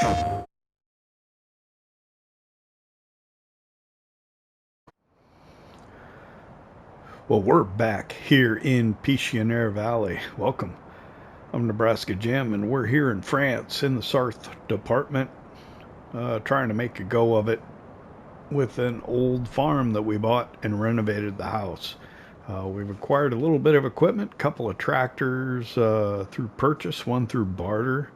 Well, we're back here in Pichonnière Valley. Welcome. I'm Nebraska Jim, and we're here in France in the Sarthe department, trying to make a go of it with an old farm that we bought and renovated the house. We've acquired a little bit of equipment, a couple of tractors through purchase, one through barter.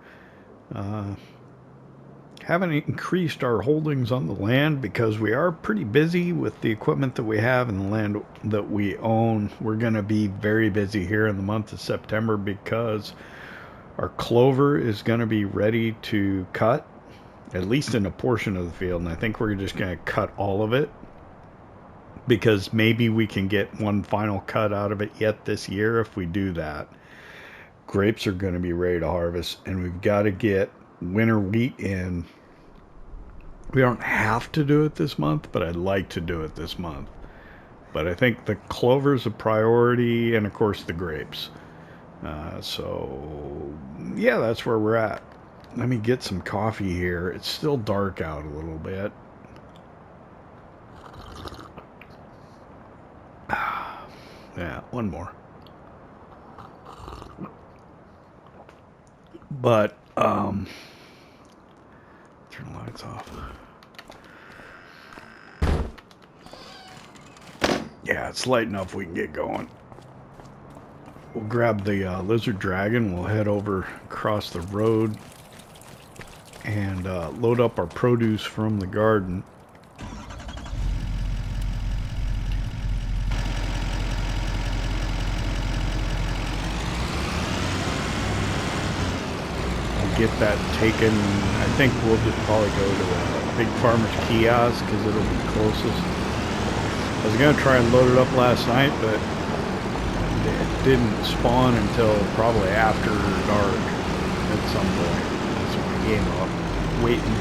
Haven't increased our holdings on the land because we are pretty busy with the equipment that we have and the land that we own. We're going to be very busy here in the month of September because our clover is going to be ready to cut, at least in a portion of the field, and I think we're just going to cut all of it because maybe we can get one final cut out of it yet this year. If we do that, grapes are going to be ready to harvest, and we've got to get winter wheat in. We don't have to do it this month, but I'd like to do it this month. But I think the clover's a priority, and of course the grapes. So yeah, that's where we're at. Let me get some coffee here. It's still dark out a little bit. Yeah, one more. But turn the lights off. Yeah, it's light enough we can get going. We'll grab the lizard dragon. We'll head over across the road and load up our produce from the garden. Get that taken. I think we'll just probably go to a big farmer's kiosk because it'll be closest. I was going to try and load it up last night, but it didn't spawn until probably after dark at some point. That's when I gave up waiting.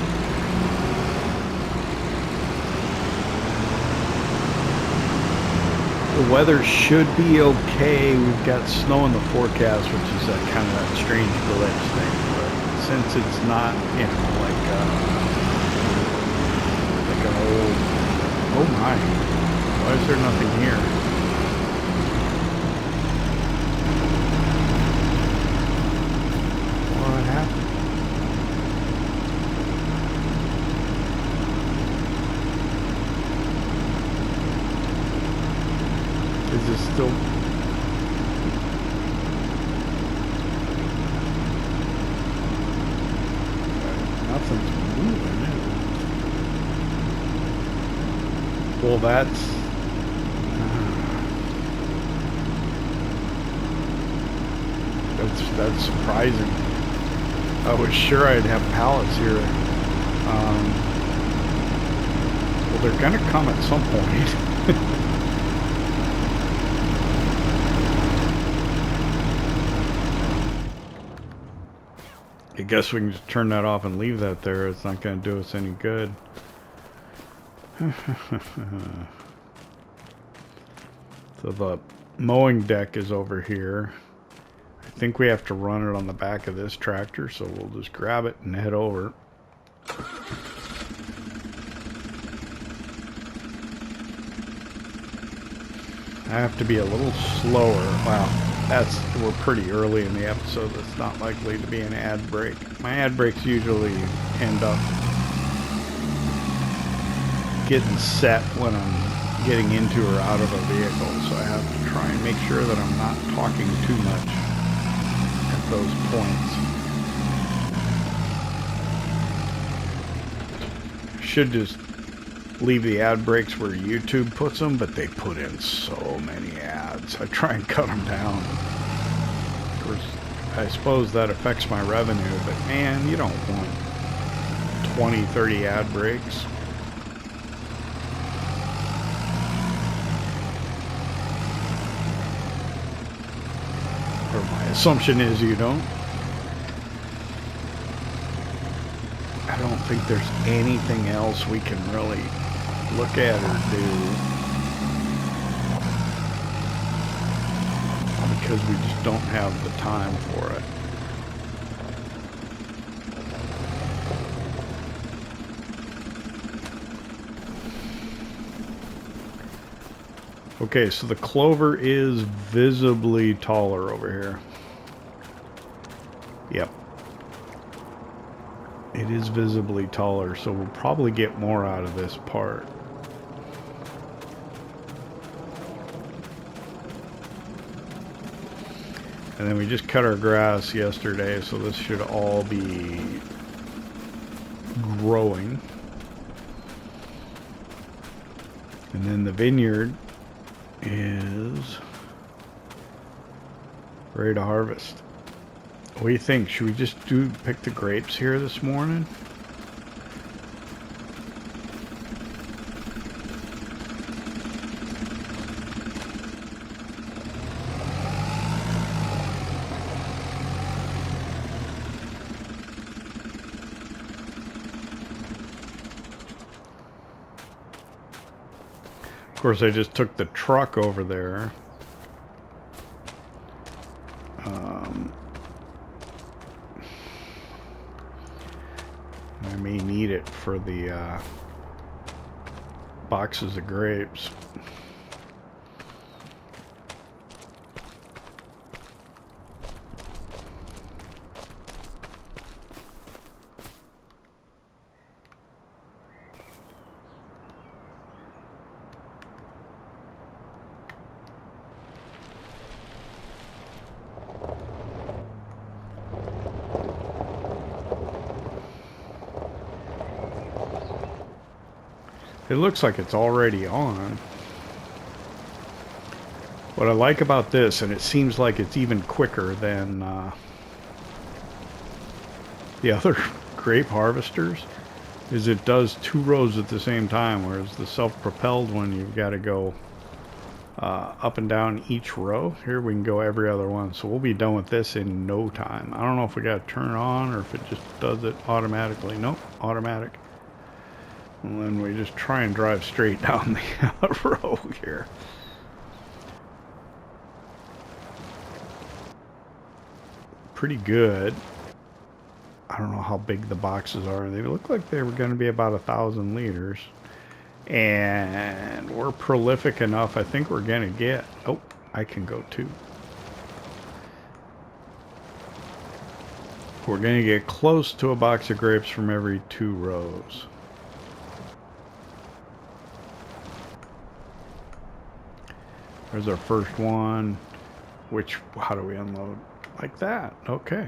The weather should be okay. We've got snow in the forecast, which is a kind of that strange glitch thing. Since it's not, you know, like an old, oh my, why is there nothing here? What happened? Is this still... Nothing's moving, is it? Well, that's surprising. I was sure I'd have pallets here. Well, they're gonna come at some point. I guess we can just turn that off and leave that there. It's not going to do us any good. So the mowing deck is over here. I think we have to run it on the back of this tractor, so we'll just grab it and head over. I have to be a little slower. Wow. We're pretty early in the episode. That's not likely to be an ad break. My ad breaks usually end up getting set when I'm getting into or out of a vehicle, so I have to try and make sure that I'm not talking too much at those points. Should just leave the ad breaks where YouTube puts them, but they put in so many ads. I try and cut them down. Of course, I suppose that affects my revenue, but man, you don't want 20, 30 ad breaks. Or my assumption is you don't. I don't think there's anything else we can really look at or do, because we just don't have the time for it. Okay, so the clover is visibly taller over here. Yep. It is visibly taller, so we'll probably get more out of this part. And then we just cut our grass yesterday, so this should all be growing. And then the vineyard is ready to harvest. What do you think? Should we just pick the grapes here this morning? Of course, I just took the truck over there. I may need it for the boxes of grapes. It looks like it's already on. What I like about this, and it seems like it's even quicker than the other grape harvesters, is it does 2 rows at the same time, whereas the self-propelled one, you've got to go up and down each row. Here we can go every other one, so we'll be done with this in no time. I don't know if we got to turn it on or if it just does it automatically. Nope, automatic. And then we just try and drive straight down the row here. Pretty good. I don't know how big the boxes are. They look like they were going to be about 1,000 liters. And we're prolific enough. I think we're going to get... Oh, I can go too. We're going to get close to a box of grapes from every 2 rows. There's our first one, which, how do we unload? Like that. Okay.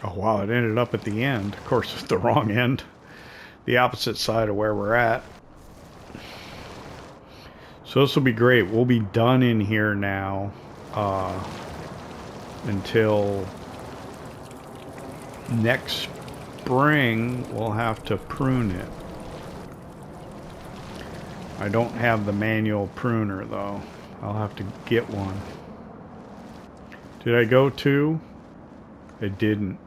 Oh, wow, it ended up at the end. Of course, it's the wrong end. The opposite side of where we're at. So this will be great. We'll be done in here now until next spring. We'll have to prune it. I don't have the manual pruner though. I'll have to get one. Did I go to? I didn't.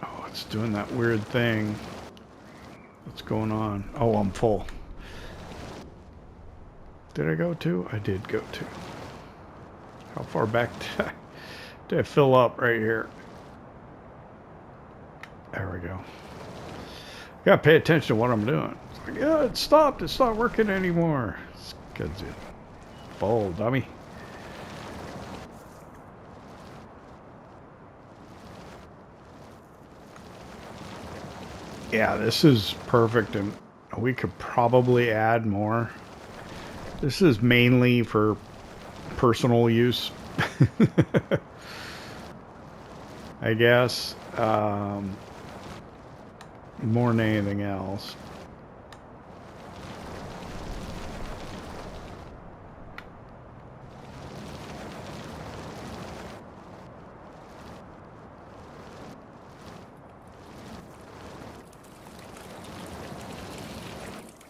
Oh, it's doing that weird thing. What's going on? Oh, I'm full. Did I go to? I did go to. How far back did I fill up right here? There we go. Gotta pay attention to what I'm doing. It's like, yeah, it stopped. It's not working anymore. It's because it's full, dummy. Yeah, this is perfect, and we could probably add more. This is mainly for personal use, I guess, more than anything else.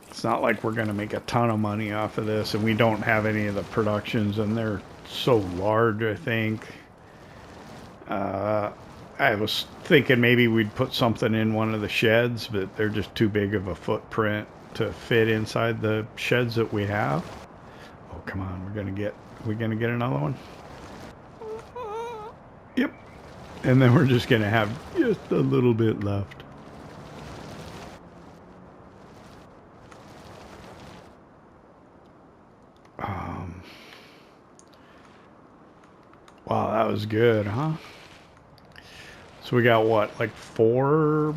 It's not like we're going to make a ton of money off of this, and we don't have any of the productions, and they're so large, I think. I was thinking maybe we'd put something in one of the sheds, but they're just too big of a footprint to fit inside the sheds that we have. Oh, come on, we're going to get another one? Yep. And then we're just going to have just a little bit left. Wow, that was good, huh? So we got what, like 4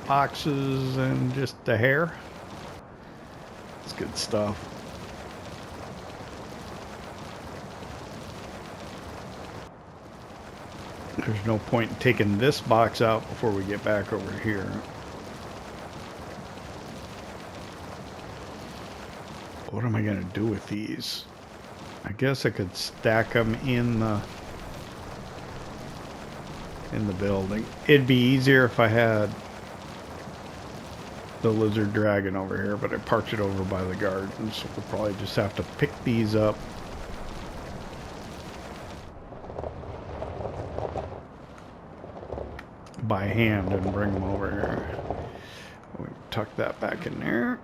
boxes and just a hair? That's good stuff. There's no point in taking this box out before we get back over here. What am I going to do with these? I guess I could stack them in the building. It'd be easier if I had the lizard dragon over here, but I parked it over by the garden, so we'll probably just have to pick these up. By hand and bring them over here. We tuck that back in there.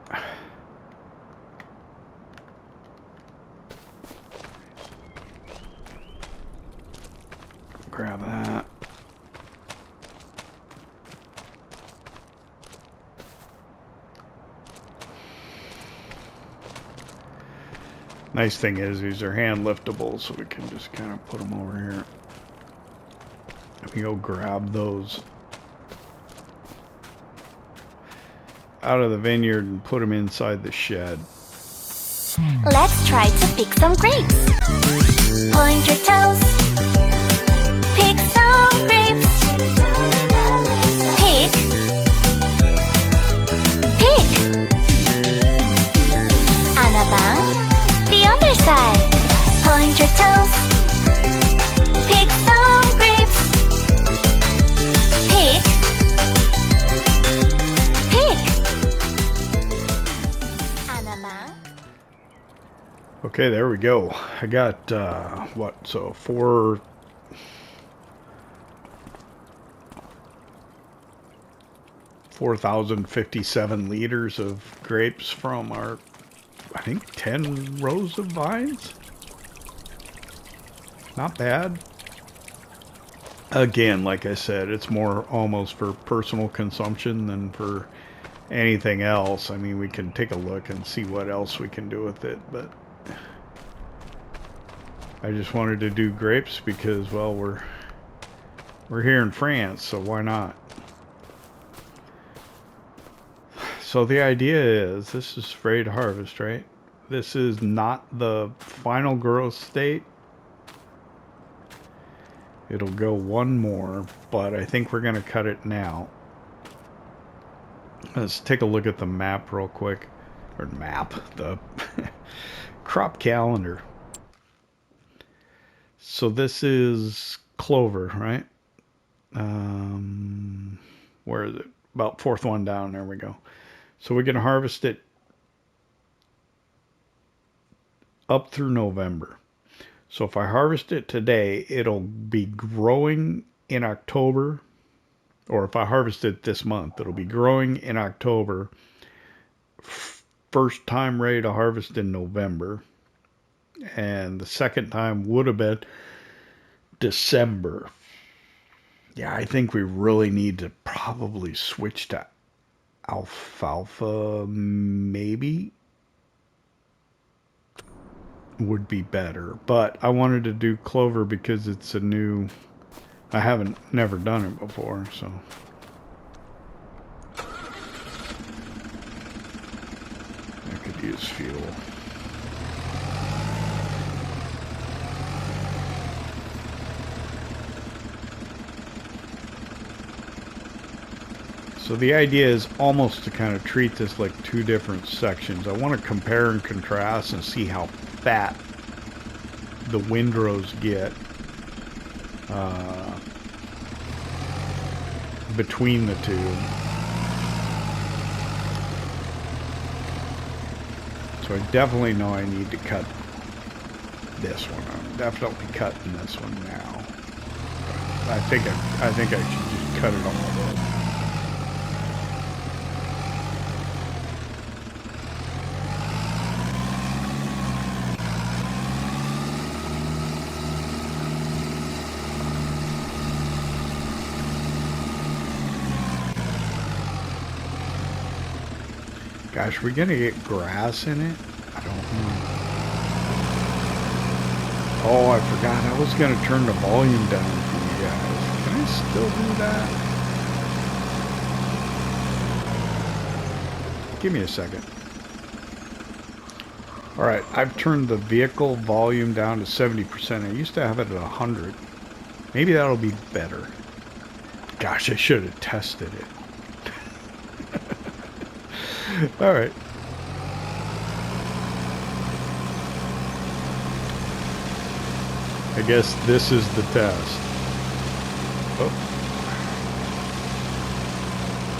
Grab that. Nice thing is these are hand liftable, so we can just kind of put them over here. Let me go grab those out of the vineyard and put them inside the shed. Let's try to pick some grapes. Point your toes. Pick some grapes. Pick. Pick. Annabelle, the other side. Point your toes. Pick some grapes. Pick. Pick. Annabelle. Okay, there we go. I got, what, so 4,057 liters of grapes from our, I think, 10 rows of vines. Not bad. Again, like I said, it's more almost for personal consumption than for anything else. I mean, we can take a look and see what else we can do with it, but I just wanted to do grapes because, well, we're here in France, so why not? So the idea is, this is ready to harvest, right? This is not the final growth state. It'll go one more, but I think we're going to cut it now. Let's take a look at the map real quick. Or map, the crop calendar. So this is clover, right? Where is it? About 4th one down. There we go. So we're going to harvest it up through November. So if I harvest it today, it'll be growing in October. Or if I harvest it this month, it'll be growing in October. First time ready to harvest in November. And the second time would have been December. Yeah, I think we really need to probably switch to alfalfa, maybe. Would be better. But I wanted to do clover because it's a new... I haven't never done it before, so... I could use fuel. So the idea is almost to kind of treat this like 2 different sections. I want to compare and contrast and see how fat the windrows get between the 2. So I definitely know I need to cut this one. I'm definitely cutting this one now. I think I should just cut it all up. Gosh, we're gonna get grass in it? I don't know. Oh, I forgot. I was going to turn the volume down for you guys. Can I still do that? Give me a second. Alright, I've turned the vehicle volume down to 70%. I used to have it at 100. Maybe that'll be better. Gosh, I should have tested it. Alright. I guess this is the test. Oh.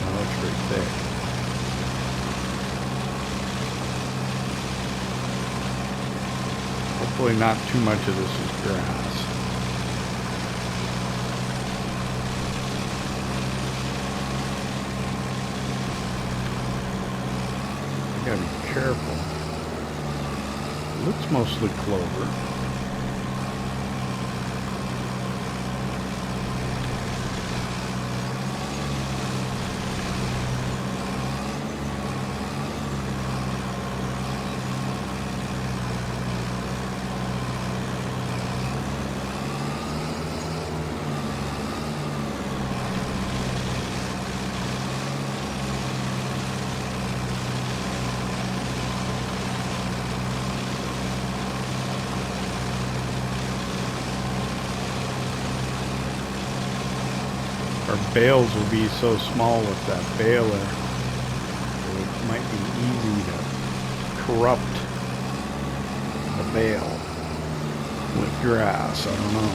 That looks pretty thick. Hopefully not too much of this is grass. You gotta be careful. It looks mostly clover. Bales will be so small with that baler, it might be easy to corrupt the bale with grass. I don't know.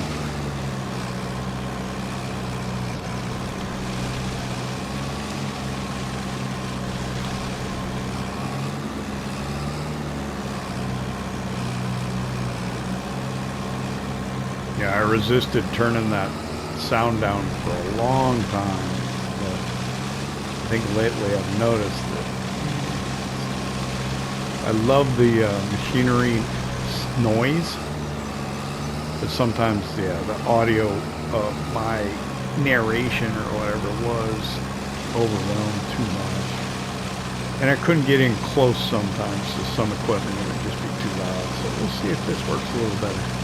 Yeah, I resisted turning that sound down for a long time, but I think lately I've noticed that I love the machinery noise, but sometimes, yeah, the audio of my narration or whatever was overwhelmed too much, and I couldn't get in close sometimes to some equipment. It would just be too loud. So we'll see if this works a little better.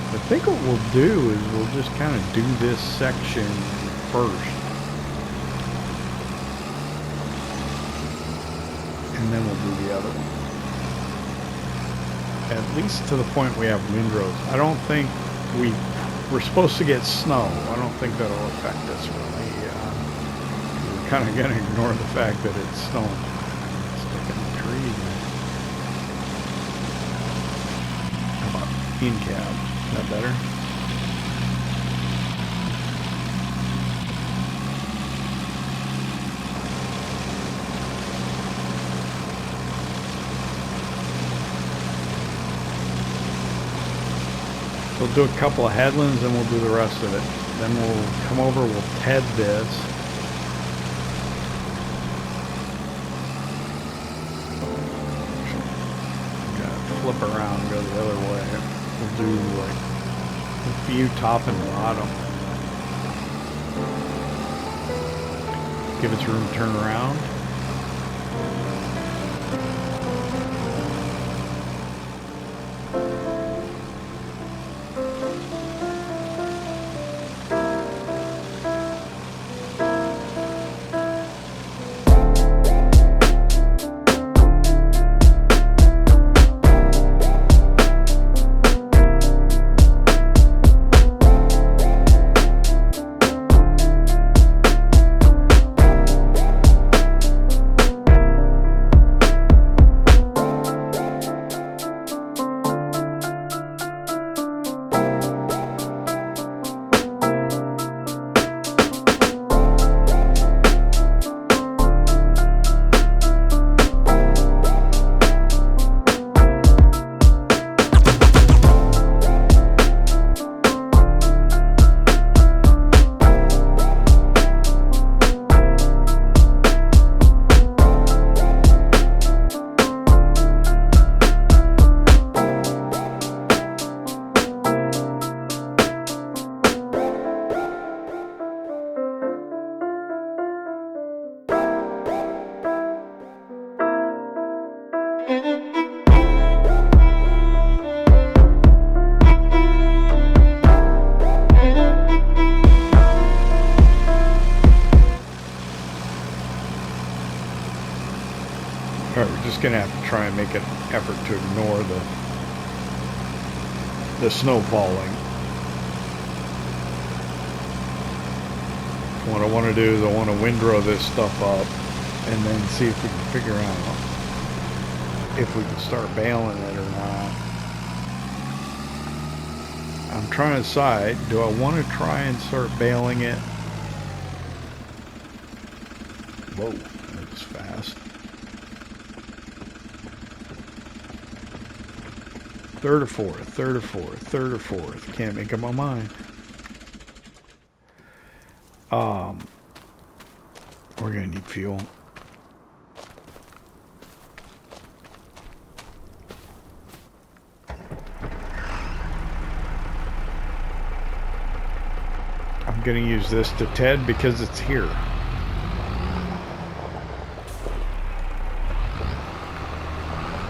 I think what we'll do is we'll just kind of do this section first. And then we'll do the other one. At least to the point we have windrows. I don't think we're supposed to get snow. I don't think that'll affect us really. We're kind of going to ignore the fact that it's snowing. Stick in the trees. How about in-cab? Is that better? We'll do a couple of headlands and we'll do the rest of it. Then we'll come over, we'll TED this. Gotta flip around and go the other way. We'll do like a few top and bottom. Give it room to turn around. gonna have to try and make an effort to ignore the snow falling. What I want to do is I want to windrow this stuff up and then see if we can figure out if we can start baling it or not. I'm trying to decide, do I want to try and start baling it? Whoa, that was fast. Third or fourth, third or fourth, third or fourth. Can't make up my mind. We're gonna need fuel. I'm gonna use this to Ted because it's here.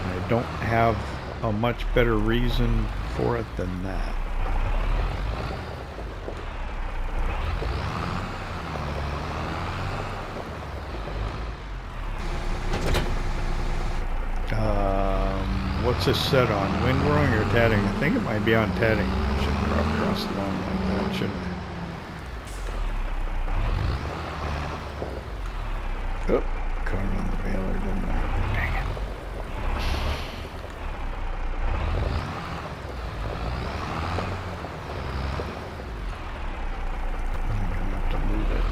I don't have a much better reason for it than that. What's this set on? Windrowing or tedding? I think it might be on tedding. I should drop across the line like that, shouldn't I? Oh, caught it on the baler, didn't I? Dang it. I'm gonna have to move it.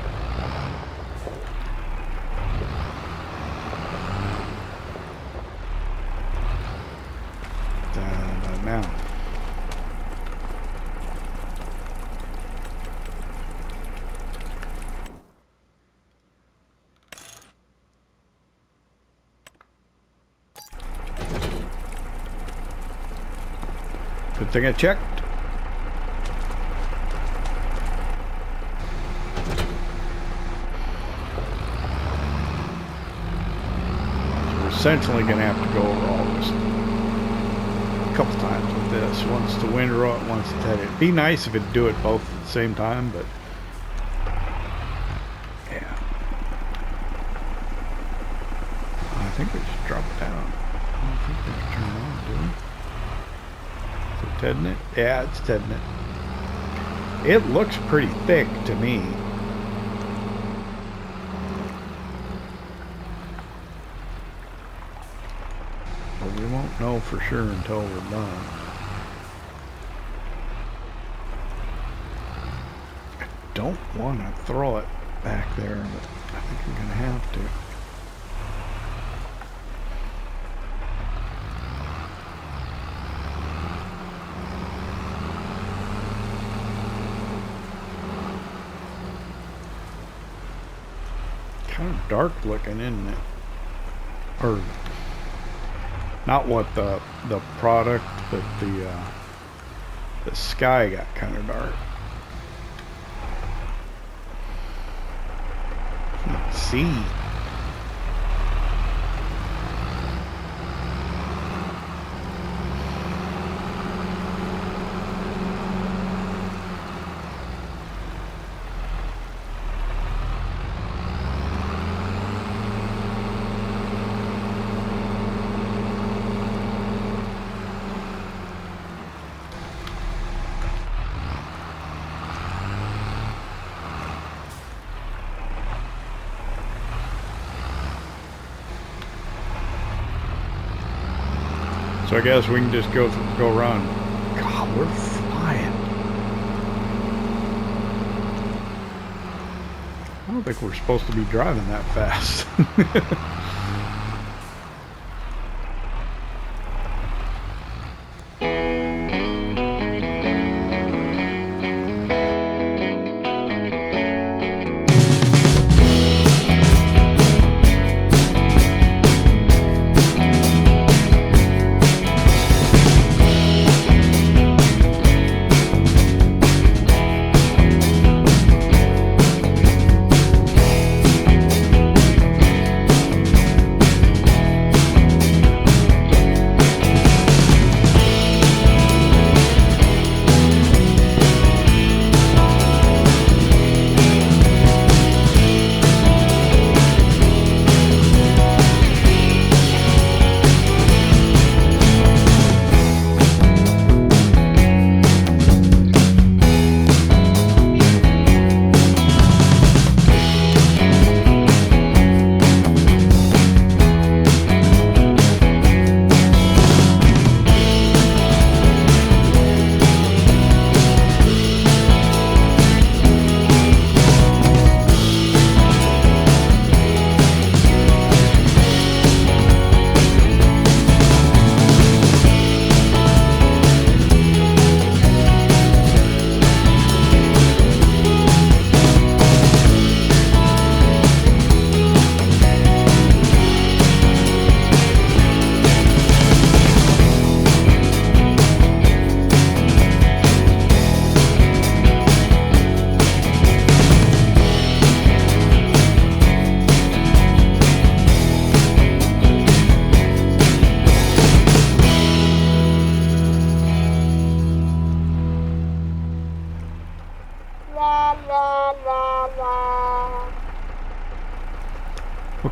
Now. Good thing I checked. So we're essentially going to have to go over all this a couple times with this. Once to windrow it, once to ted it. It'd be nice if it'd do it both at the same time, but yeah. I think we just dropped down. I don't think we can turn on, do we? Is it tedding it? Yeah, it's tedding it. It looks pretty thick to me. But we won't know for sure until we're done. I don't want to throw it back there, but I think I'm going to have to. Kind of dark looking, isn't it? Or not what the product, but the sky got kind of dark. Can't see. So I guess we can just go run. God, we're flying. I don't think we're supposed to be driving that fast.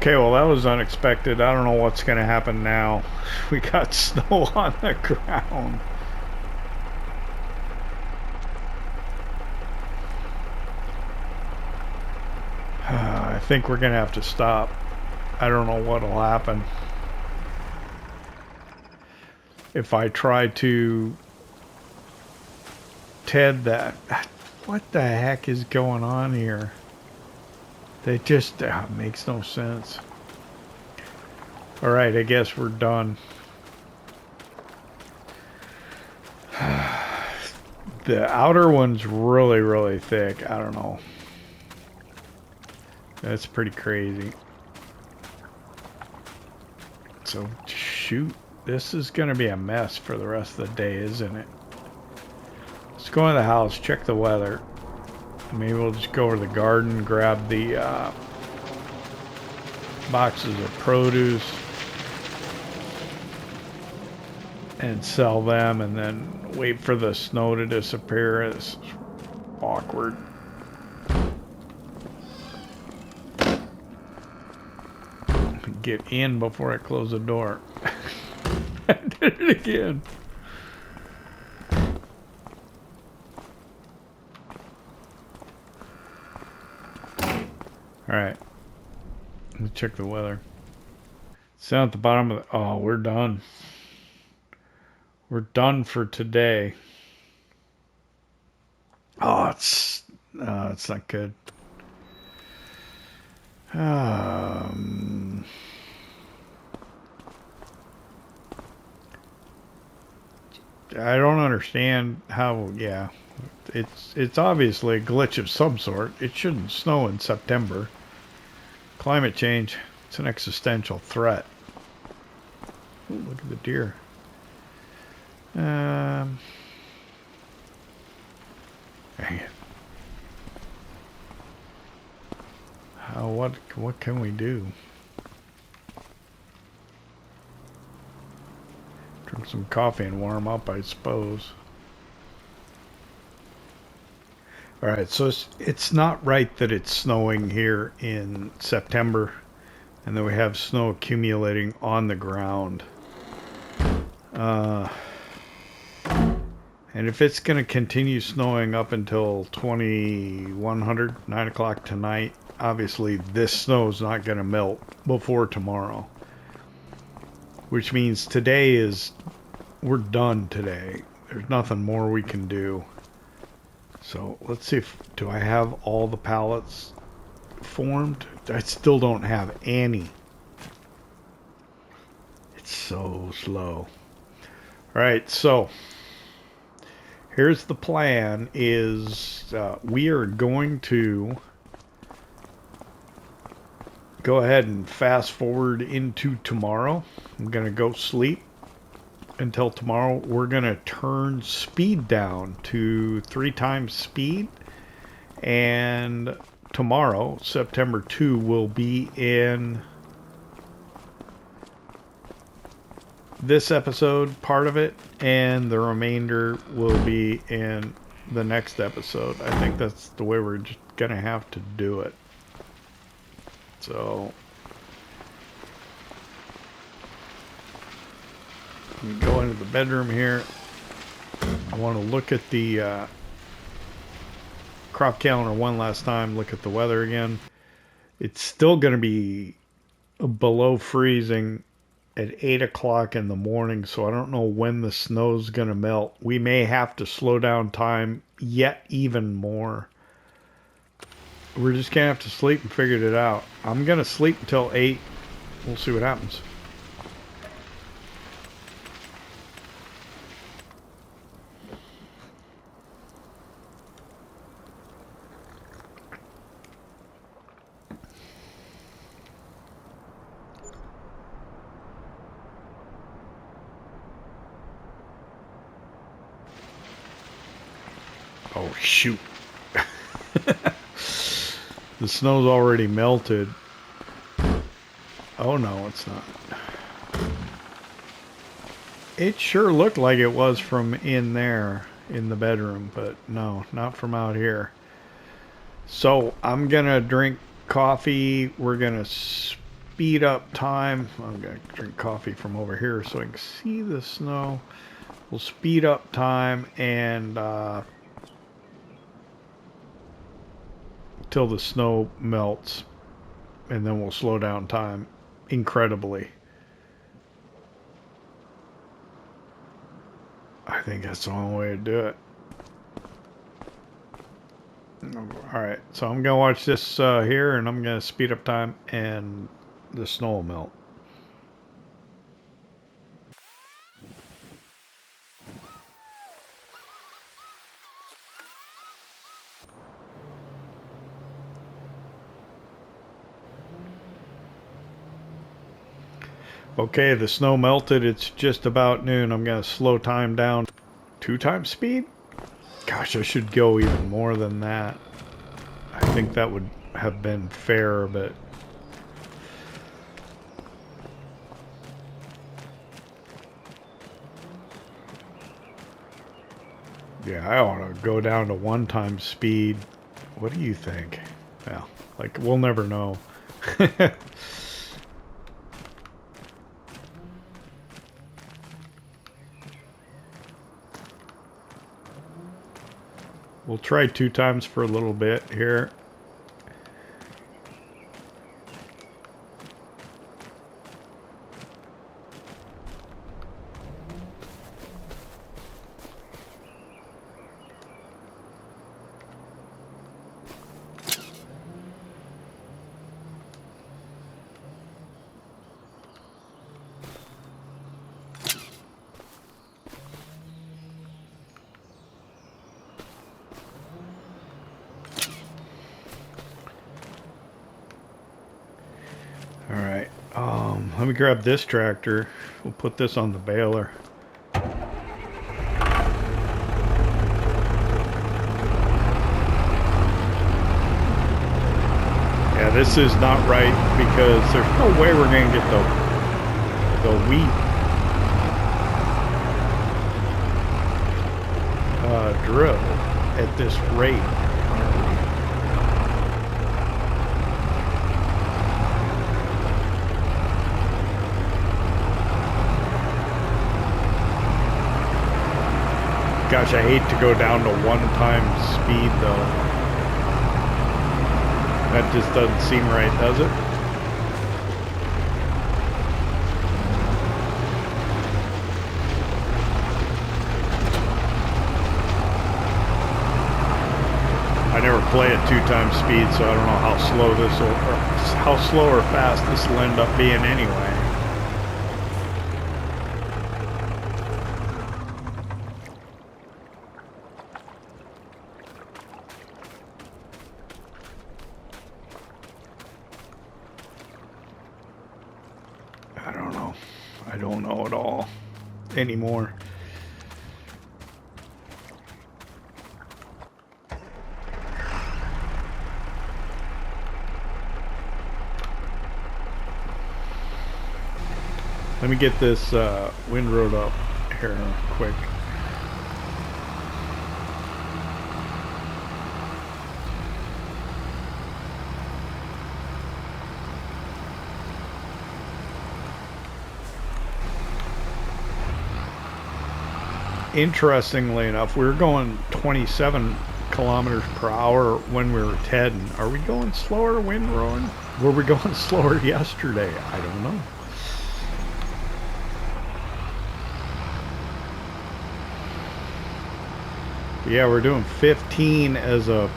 Okay, well that was unexpected. I don't know what's going to happen now. We got snow on the ground. I think we're going to have to stop. I don't know what'll happen if I try to TED that. What the heck is going on here? They just makes no sense. All right, I guess we're done. The outer one's really, really thick. I don't know. That's pretty crazy. So, shoot. This is going to be a mess for the rest of the day, isn't it? Let's go in the house, check the weather. Maybe we'll just go over to the garden, grab the boxes of produce and sell them, and then wait for the snow to disappear. It's awkward. Get in before I close the door. I did it again. Alright. Let's check the weather. It's down at the bottom of the... Oh, we're done. We're done for today. Oh, it's not good. I don't understand how, yeah, it's obviously a glitch of some sort. It shouldn't snow in September. Climate change, it's an existential threat. Ooh, look at the deer. Dang it. What can we do? Drink some coffee and warm up, I suppose. Alright, so it's not right that it's snowing here in September and that we have snow accumulating on the ground. And if it's going to continue snowing up until 2100, 9 o'clock tonight, obviously this snow is not going to melt before tomorrow. Which means today is, we're done today. There's nothing more we can do. So let's see if, do I have all the pallets formed? I still don't have any. It's so slow. Alright, so here's the plan is we are going to go ahead and fast forward into tomorrow. I'm going to go sleep until tomorrow. We're going to turn speed down to 3 times speed. And tomorrow, September 2, will be in this episode, part of it, and the remainder will be in the next episode. I think that's the way we're just going to have to do it. So let me go into the bedroom here. I want to look at the crop calendar one last time, look at the weather again. It's still going to be below freezing at 8 o'clock in the morning, so I don't know when the snow's going to melt. We may have to slow down time yet even more. We're just going to have to sleep and figure it out. I'm going to sleep until 8. We'll see what happens. Oh, shoot. The snow's already melted. Oh, no, it's not. It sure looked like it was from in there in the bedroom, but no, not from out here. So I'm going to drink coffee. We're going to speed up time. I'm going to drink coffee from over here so I can see the snow. We'll speed up time and till the snow melts, and then we'll slow down time incredibly. I think that's the only way to do it. Alright, so I'm going to watch this here, and I'm going to speed up time, and the snow will melt. Okay, the snow melted. It's just about noon. I'm going to slow time down 2 times speed. Gosh, I should go even more than that. I think that would have been fair, but yeah, I ought to go down to 1 times speed. What do you think? Well, like, we'll never know. We'll try 2 times for a little bit here. Alright, let me grab this tractor. We'll put this on the baler. Yeah, this is not right because there's no way we're going to get the wheat drilled at this rate. Gosh, I hate to go down to 1 times speed though. That just doesn't seem right, does it? I never play at 2 times speed, so I don't know how slow this will, or how slow or fast this will end up being anyway. I don't know at all anymore. Let me get this windrow up here quick. Interestingly enough, we were going 27 kilometers per hour when we were heading. Are we going slower windrowing? Were we going slower yesterday? I don't know. Yeah, we're doing 15 as a...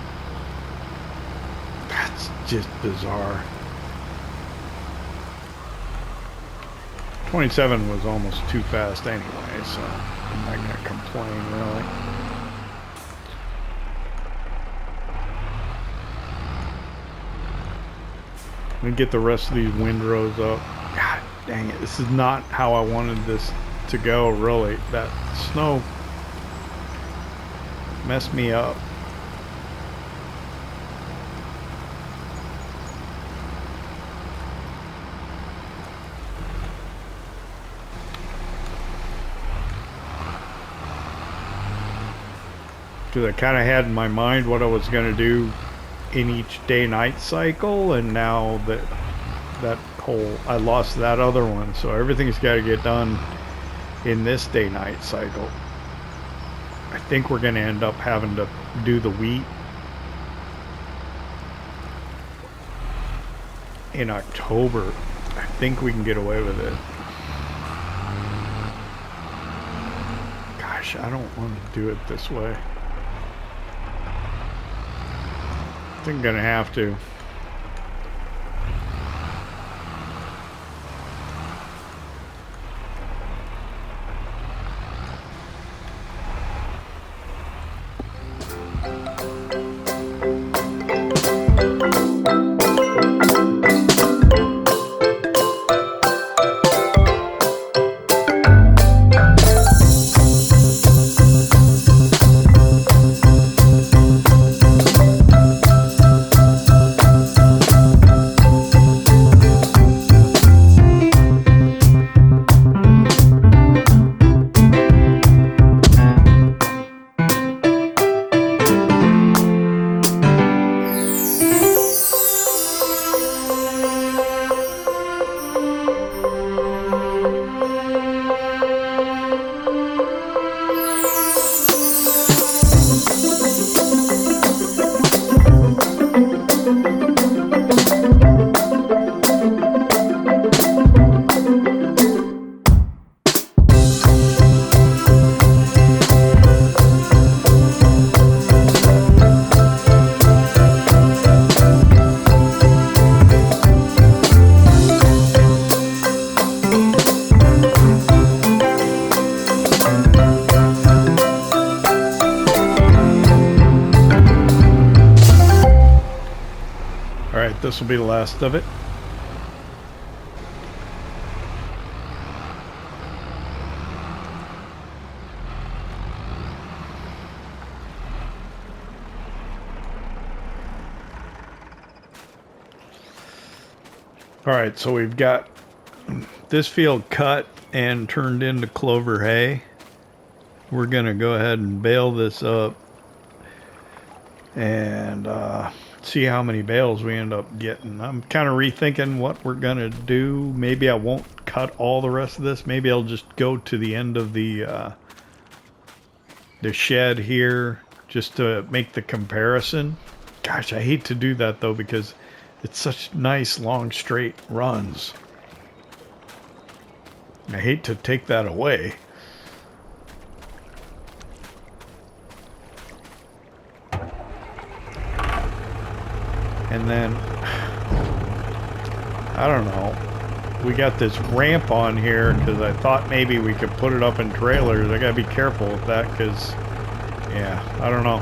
That's just bizarre. 27 was almost too fast anyway, so I'm not going to complain, really. Let me get the rest of these windrows up. God dang it, this is not how I wanted this to go, really. That snow messed me up. Because I kind of had in my mind what I was going to do in each day-night cycle, and now that I lost that other one, so everything's got to get done in this day-night cycle. I think we're going to end up having to do the wheat in October. I think we can get away with it. Gosh, I don't want to do it this way. I think I'm going to have to. This will be the last of it. All right, so we've got this field cut and turned into clover hay. We're gonna go ahead and bale this up and see how many bales we end up getting. I'm kind of rethinking what we're gonna do. Maybe I won't cut all the rest of this. Maybe I'll just go to the end of the shed here just to make the comparison. Gosh, I hate to do that though because it's such nice long straight runs. I hate to take that away. And then, I don't know, we got this ramp on here because I thought maybe we could put it up in trailers. I gotta be careful with that because, yeah, I don't know.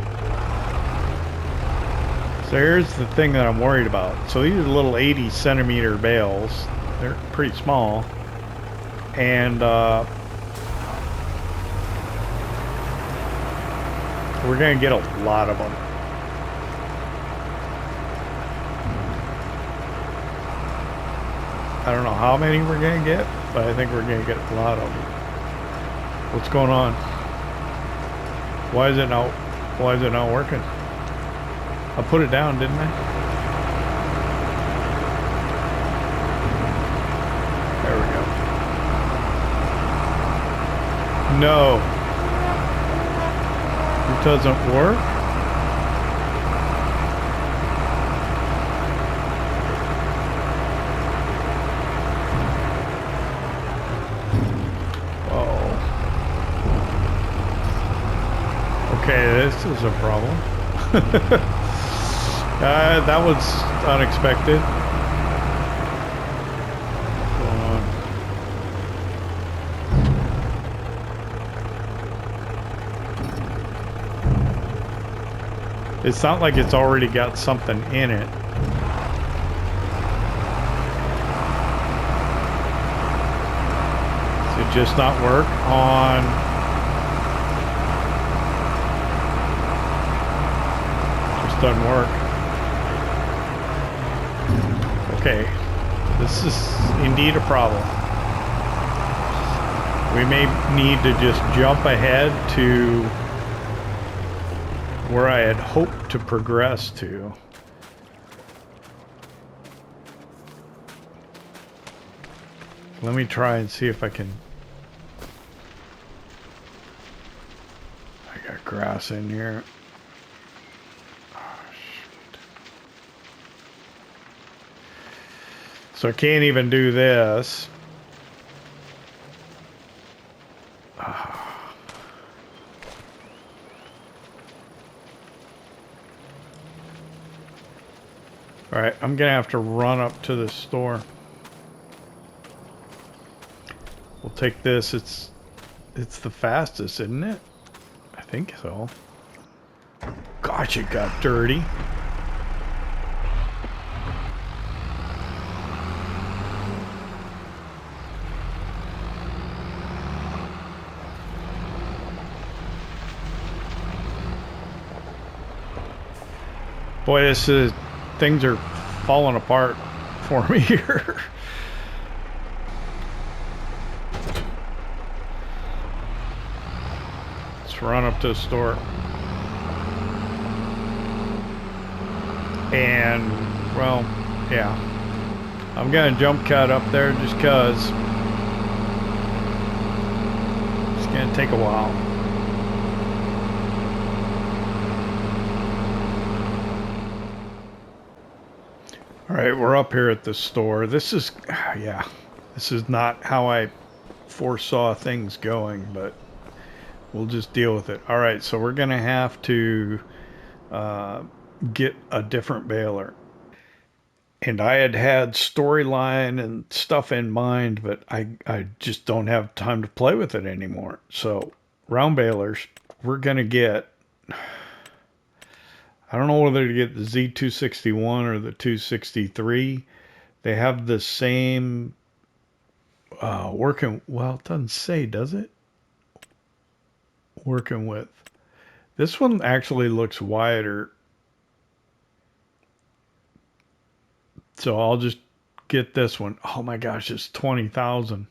So here's the thing that I'm worried about. So these are little 80 centimeter bales. They're pretty small. And we're gonna get a lot of them. I don't know how many we're gonna get, but I think we're gonna get a lot of them. What's going on? Why is it not working? I put it down, didn't I? There we go. No. It doesn't work. Okay, this is a problem. That was unexpected. What's going on? It's not like it's already got something in it. Does it just not work on... Doesn't work. Okay, this is indeed a problem. We may need to just jump ahead to where I had hoped to progress to. Let me try and see if I can. I got grass in here. Oh, shoot. So I can't even do this. All right, I'm gonna have to run up to the store. We'll take this. It's the fastest, isn't it? I think so. Gosh, it got dirty. Boy, this is things are falling apart for me here. Let's run up to the store. And, well, yeah. I'm gonna jump cut up there just cause it's gonna take a while. All right, we're up here at the store. This is, yeah, this is not how I foresaw things going, but we'll just deal with it. All right, so we're gonna have to get a different baler. And I had storyline and stuff in mind, but I just don't have time to play with it anymore. So round balers, we're gonna get, I don't know whether to get the Z261 or the 263. They have the same working, well, it doesn't say, does it? Working with. This one actually looks wider. So I'll just get this one. Oh my gosh, it's 20,000.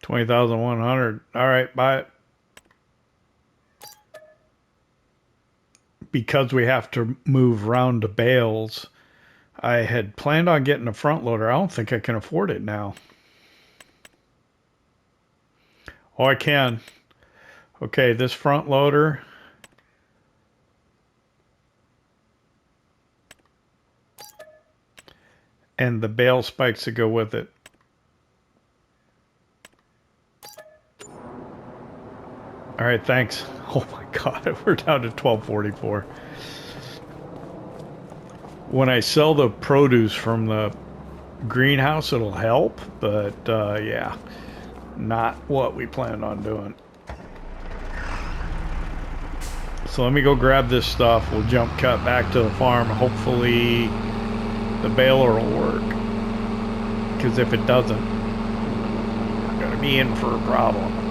$20,100. All right, buy it. Because we have to move round to bales, I had planned on getting a front loader. I don't think I can afford it now. Oh, I can. Okay, this front loader. And the bale spikes that go with it. All right, thanks. Oh my God, we're down to 1244. When I sell the produce from the greenhouse, it'll help, but yeah, not what we planned on doing. So let me go grab this stuff. We'll jump cut back to the farm. Hopefully the baler will work, because if it doesn't, I'm gonna be in for a problem.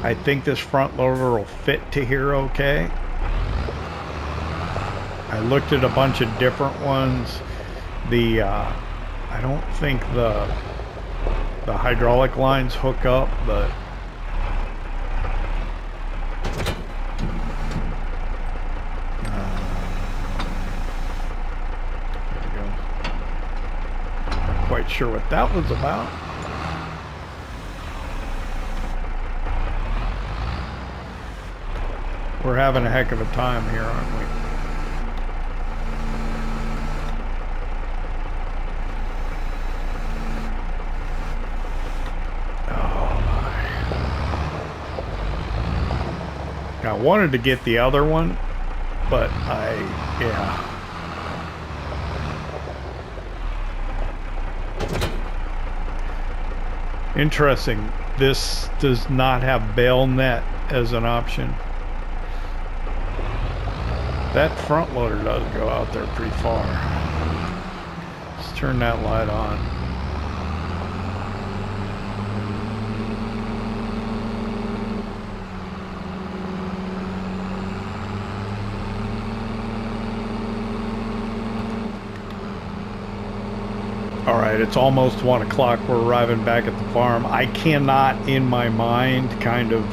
I think this front loader will fit to here okay. I looked at a bunch of different ones. The I don't think the hydraulic lines hook up, but there we go. Not quite sure what that was about. We're having a heck of a time here, aren't we? Oh my. I wanted to get the other one, but yeah. Interesting. This does not have bale net as an option. That front loader does go out there pretty far. Let's turn that light on. All right, it's almost 1 o'clock. We're arriving back at the farm. I cannot, in my mind, kind of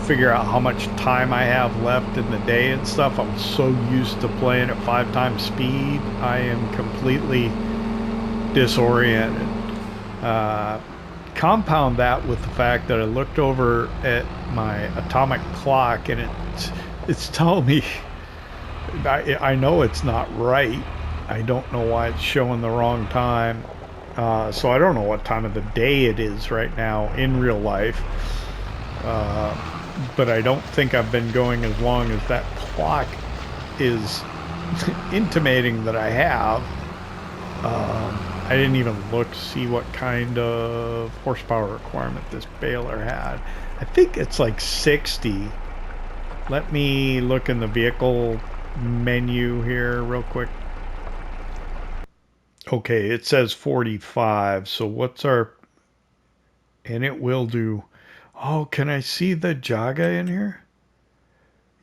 figure out how much time I have left in the day and stuff. I'm so used to playing at 5 times speed. I am completely disoriented. Compound that with the fact that I looked over at my atomic clock and it's telling me, I know it's not right. I don't know why it's showing the wrong time. So I don't know what time of the day it is right now in real life. But I don't think I've been going as long as that clock is intimating that I have. I didn't even look to see what kind of horsepower requirement this baler had. I think it's like 60. Let me look in the vehicle menu here real quick. Okay, it says 45. So what's our... And it will do... Oh, can I see the Jaga in here?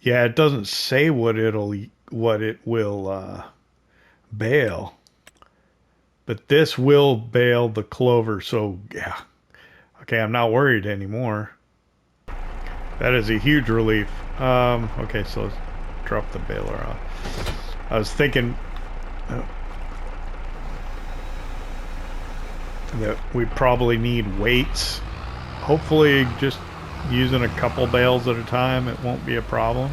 Yeah, it doesn't say what it will bale. But this will bale the clover, so yeah. Okay, I'm not worried anymore. That is a huge relief. Okay, so let's drop the baler off. I was thinking that we probably need weights. Hopefully just using a couple bales at a time, it won't be a problem.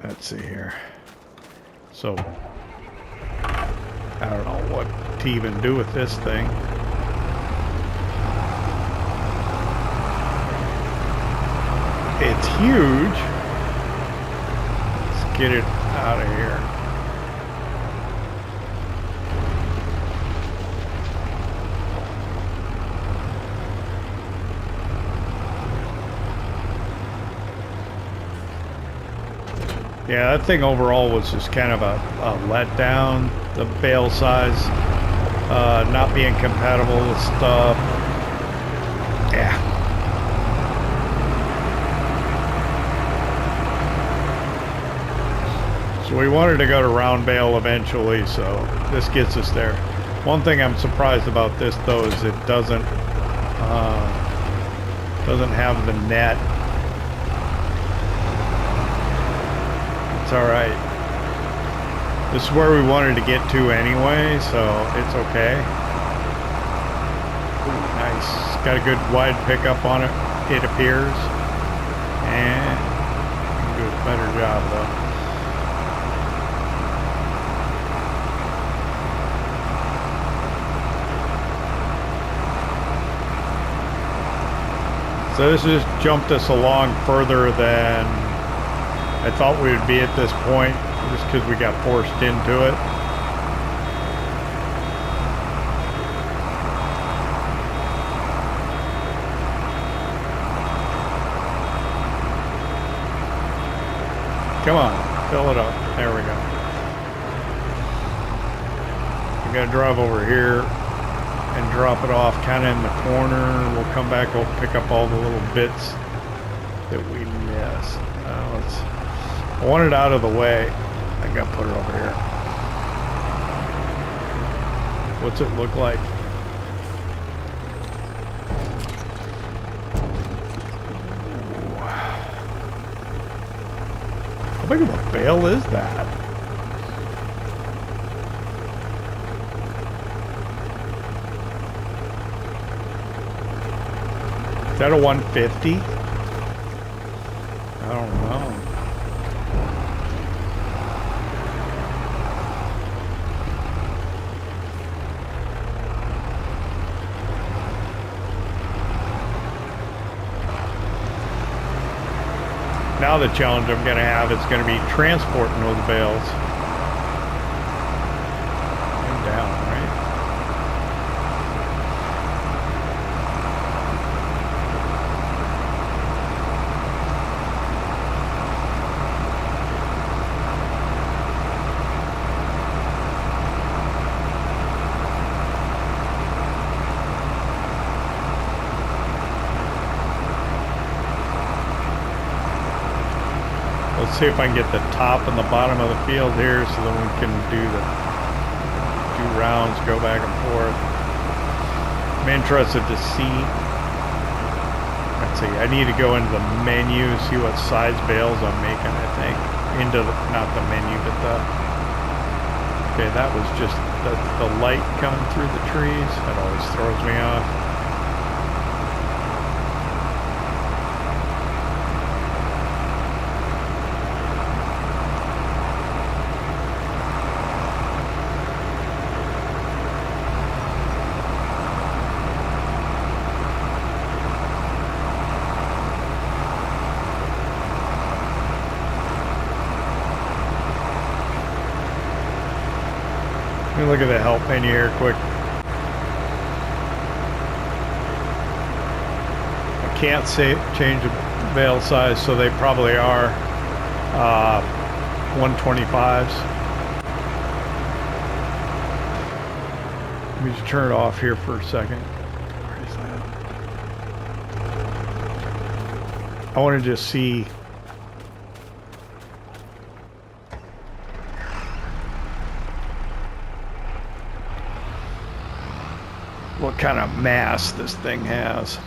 Let's see here. So, I don't know what to even do with this thing. It's huge. Let's get it out of here. Yeah, that thing overall was just kind of a letdown. The bale size not being compatible with stuff. Yeah. So we wanted to go to round bale eventually, so this gets us there. One thing I'm surprised about this though is it doesn't have the net. It's all right. This is where we wanted to get to anyway, so it's okay. Ooh, nice. It's got a good wide pickup on it, it appears. And do a better job though. So this just jumped us along further than I thought we would be at this point, just because we got forced into it. Come on, fill it up. There we go. We gotta drive over here and drop it off kind of in the corner. We'll come back, we'll pick up all the little bits that we missed. I want it out of the way. I gotta put it over here. What's it look like? How big of a bale is that? Is that a 150? I don't know. Now the challenge I'm going to have is going to be transporting those bales. And down, right? let's see if I can get the top and the bottom of the field here so that we can do rounds, go back and forth. I'm interested to see. Let's see, I need to go into the menu, see what size bales I'm making, I think. Into the, not the menu, but the, okay, that was just the light coming through the trees. That always throws me off. Let me look at the help menu here quick. I can't say change the bale size, so they probably are 125s. Let me just turn it off here for a second. Where is that? I want to just see. What kind of mass this thing has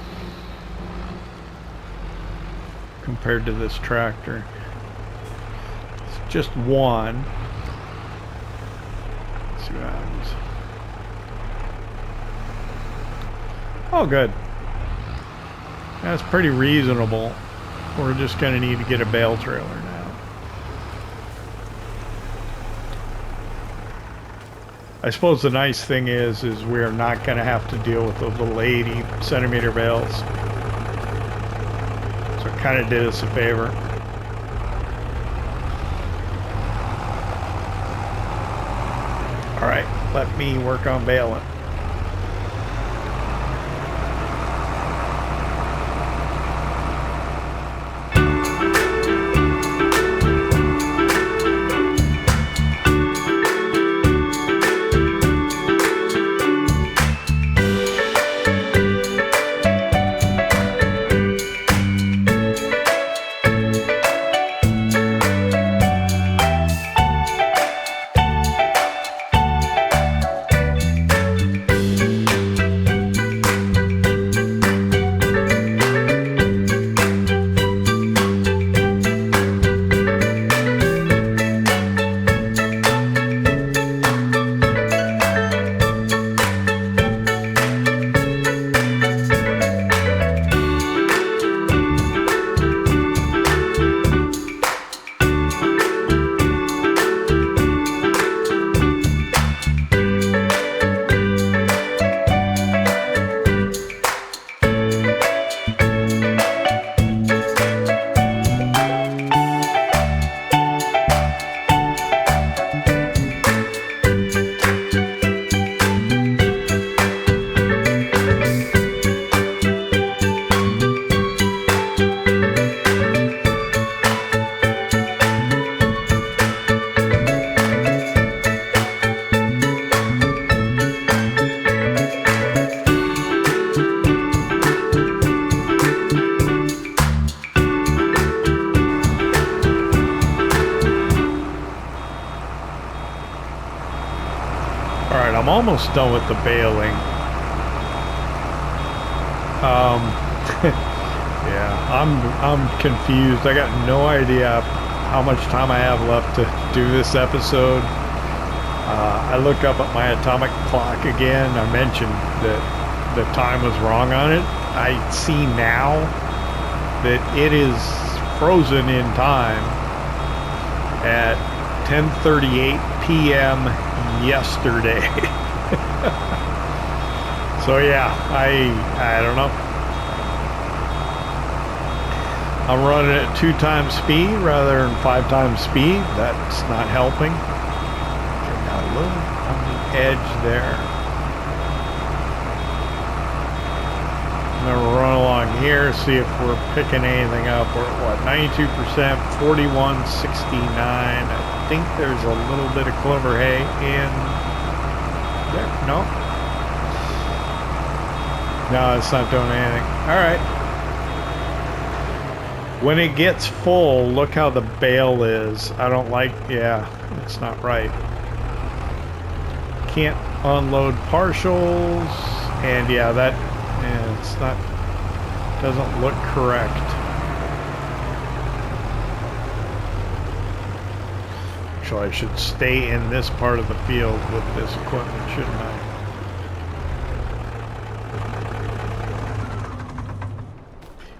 compared to this tractor. It's just one. Let's see what happens. Oh, good. That's pretty reasonable. We're just going to need to get a bale trailer now. I suppose the nice thing is we are not going to have to deal with those little 80 centimeter bales. So it kind of did us a favor. All right, let me work on baling. I'm almost done with the baling. Yeah, I'm confused. I got no idea how much time I have left to do this episode. I looked up at my atomic clock again. I mentioned that the time was wrong on it. I see now that it is frozen in time at 10:38 p.m. yesterday. So yeah, I don't know. I'm running at 2 times speed rather than 5 times speed. That's not helping. Got a little on the edge there. I'm gonna run along here, see if we're picking anything up. We're at what, 92%, 41.69. I think there's a little bit of clover hay in there. No, no, it's not doing anything. All right. When it gets full, look how the bale is. I don't like, yeah, it's not right. Can't unload partials, and yeah, that, yeah, it's not, doesn't look correct. Actually, I should stay in this part of the field with this equipment, shouldn't I?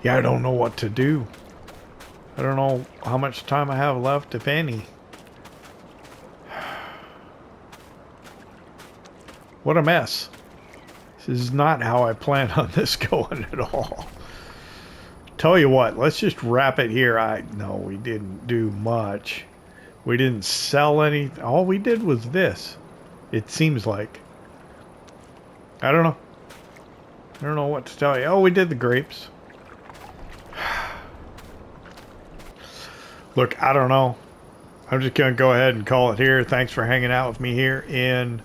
Yeah, I don't know what to do. I don't know how much time I have left, if any. What a mess. This is not how I plan on this going at all. Tell you what, let's just wrap it here. No, we didn't do much. We didn't sell anything. All we did was this. It seems like. I don't know. I don't know what to tell you. Oh, we did the grapes. Look, I don't know. I'm just going to go ahead and call it here. Thanks for hanging out with me here in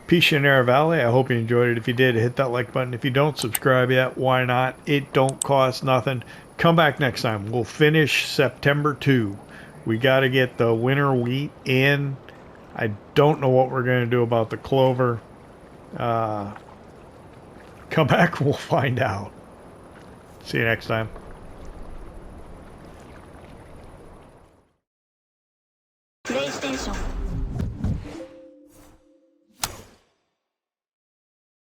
Pichonnière Valley. I hope you enjoyed it. If you did, hit that like button. If you don't subscribe yet, why not? It don't cost nothing. Come back next time. We'll finish September 2. We got to get the winter wheat in. I don't know what we're going to do about the clover. Come back, we'll find out. See you next time. PlayStation